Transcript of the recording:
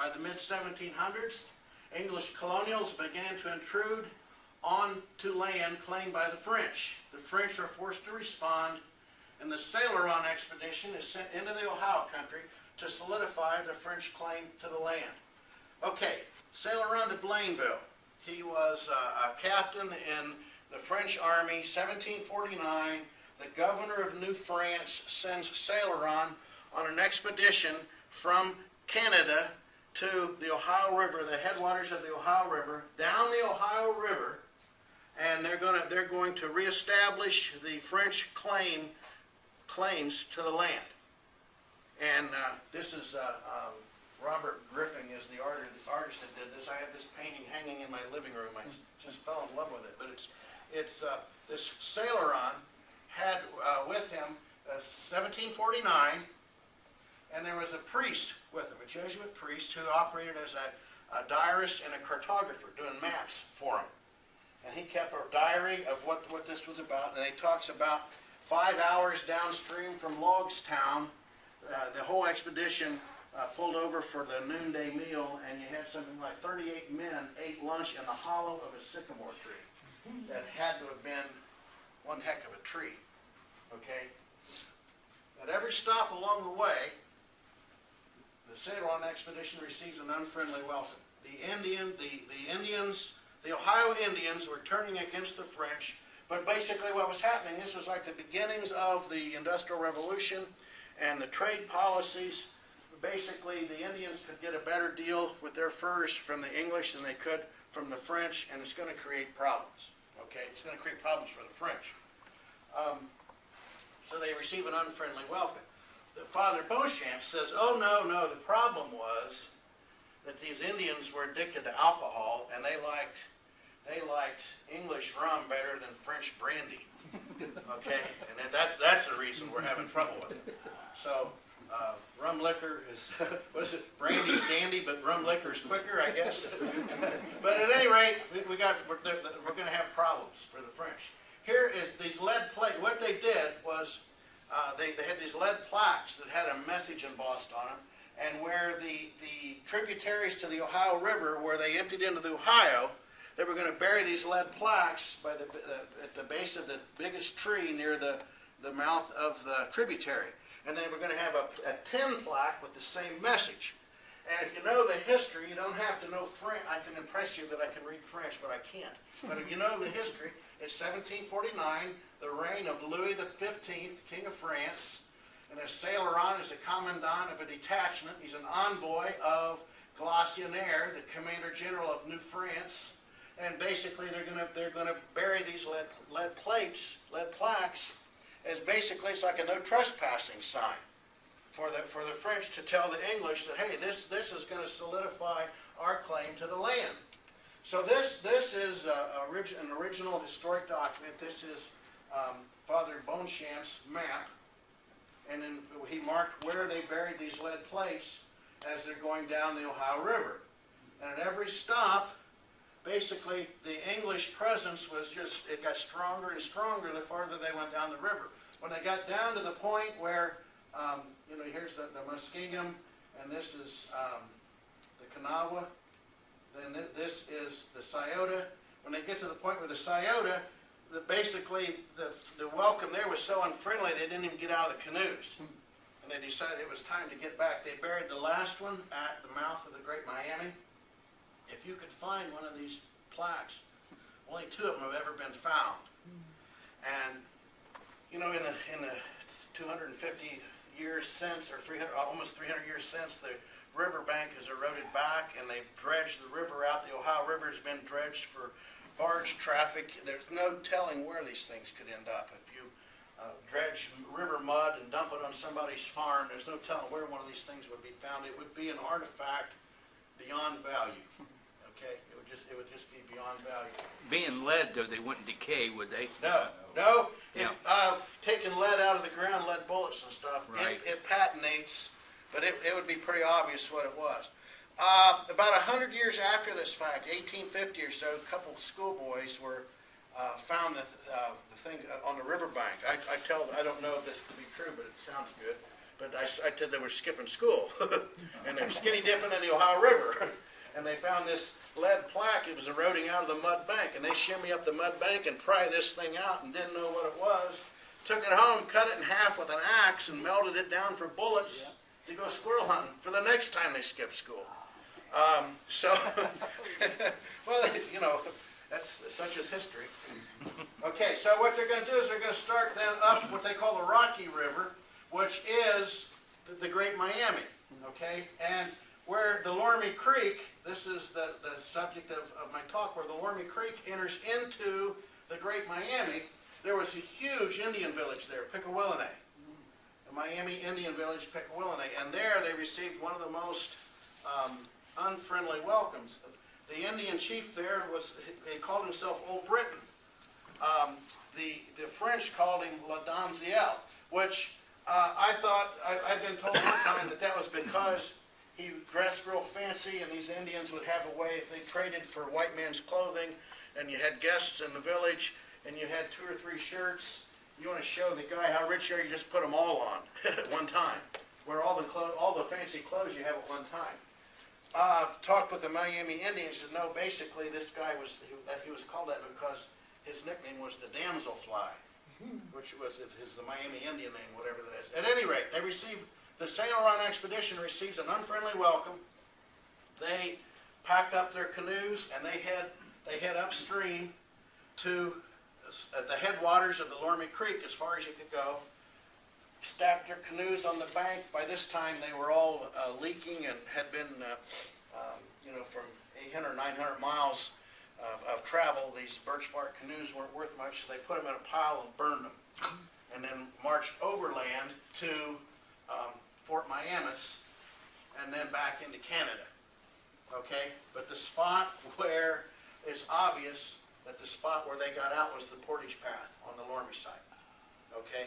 By the mid-1700s, English colonials began to intrude onto land claimed by the French. The French are forced to respond, and the Sailor-on expedition is sent into the Ohio country to solidify the French claim to the land. Okay, Sailor-on de Blainville. He was a captain in the French army, 1749. The governor of New France sends Sailor-on an expedition from Canada to the Ohio River, the headwaters of the Ohio River, down the Ohio River, and they're going to reestablish the French claims to the land. And this is Robert Griffin is the artist that did this. I have this painting hanging in my living room. I just fell in love with it. But it's this Sailor-on had with him 1749, and there was a priest with him, a Jesuit priest who operated as a diarist and a cartographer, doing maps for him. And he kept a diary of what this was about, and he talks about 5 hours downstream from Logstown, the whole expedition pulled over for the noonday meal, and you had something like 38 men ate lunch in the hollow of a sycamore tree. That had to have been one heck of a tree, okay? At every stop along the way, the Sailor-on expedition receives an unfriendly welcome. The Ohio Indians were turning against the French, but basically what was happening, this was like the beginnings of the Industrial Revolution and the trade policies. Basically, the Indians could get a better deal with their furs from the English than they could from the French, and it's going to create problems. Okay, it's going to create problems for the French. So they receive an unfriendly welcome. The Father Beauchamp says, oh no, the problem was that these Indians were addicted to alcohol, and they liked English rum better than French brandy. Okay, and that's the reason we're having trouble with it. So rum liquor is, what is it, brandy's dandy, but rum liquor is quicker, I guess. But at any rate, we're going to have problems for the French. Here is these lead plates. What they did was they had these lead plaques that had a message embossed on them, and where the tributaries to the Ohio River, where they emptied into the Ohio, they were going to bury these lead plaques at the base of the biggest tree near the mouth of the tributary. And they were going to have a tin plaque with the same message. And if you know the history, you don't have to know French. I can impress you that I can read French, but I can't. But if you know the history, it's 1749, the reign of Louis XV, King of France. And a Sailor-on is a commandant of a detachment. He's an envoy of Glacier, the Commander General of New France. And basically, they're going to bury these lead plaques, as basically it's like a no trespassing sign for the French to tell the English that, hey, this is going to solidify our claim to the land. So this is an original historic document. This is Father Beauchamp's map, and then he marked where they buried these lead plates as they're going down the Ohio River. And at every stop, basically, the English presence was it got stronger and stronger the farther they went down the river. When they got down to the point where, here's the Muskingum, and this is the Kanawha, then this is the Scioto. When they get to the point where the Scioto, basically the welcome there was so unfriendly they didn't even get out of the canoes. And they decided it was time to get back. They buried the last one at the mouth of the Great Miami. If you could find one of these plaques, only 2 of them have ever been found. And, in the 250 years since, or almost 300 years since, the riverbank has eroded back, and they've dredged the river out. The Ohio River has been dredged for barge traffic. There's no telling where these things could end up. If you dredge river mud and dump it on somebody's farm, there's no telling where one of these things would be found. It would be an artifact beyond value. Okay, it would just be beyond value. Being lead, though, they wouldn't decay, would they? No. Yeah. If taking lead out of the ground, lead bullets and stuff, right, it patinates, but it would be pretty obvious what it was. About 100 years after this fact, 1850 or so, a couple of schoolboys found the thing on the riverbank. I don't know this to be true, but it sounds good. but I said they were skipping school, and they were skinny dipping in the Ohio River, and they found this lead plaque. It was eroding out of the mud bank, and they shimmy up the mud bank and pry this thing out and didn't know what it was. Took it home, cut it in half with an axe, and melted it down for bullets to go squirrel hunting for the next time they skipped school. So, well, you know, that's such as history. Okay, so what they're going to do is they're going to start then up what they call the Rocky River, which is the Great Miami, okay? And where the Loramie Creek, this is the subject of my talk, where the Loramie Creek enters into the Great Miami, there was a huge Indian village there, Pickawillinay. The Miami Indian village, Pickawillinay. And there they received one of the most unfriendly welcomes. The Indian chief there he called himself Old Britain. The French called him La Donzelle, which I thought, I'd been told one time that was because he dressed real fancy, and these Indians would have a way, if they traded for white man's clothing, and you had guests in the village, and you had 2 or 3 shirts, you want to show the guy how rich you are, you just put them all on at one time, where all the fancy clothes you have at one time. Talked with the Miami Indians, said no, basically this guy he was called that because his nickname was the damselfly, which was the Miami Indian name, whatever that is. At any rate, the Sail Run expedition receives an unfriendly welcome. They pack up their canoes and they head upstream to the headwaters of the Loramie Creek, as far as you could go. Stacked their canoes on the bank. By this time, they were all leaking and had been, from 800, 900 miles of travel. These birch bark canoes weren't worth much, so they put them in a pile and burned them, and then marched overland to Fort Miamis, and then back into Canada. Okay, but the spot where it's obvious that the spot where they got out was the portage path on the Loramie side. Okay.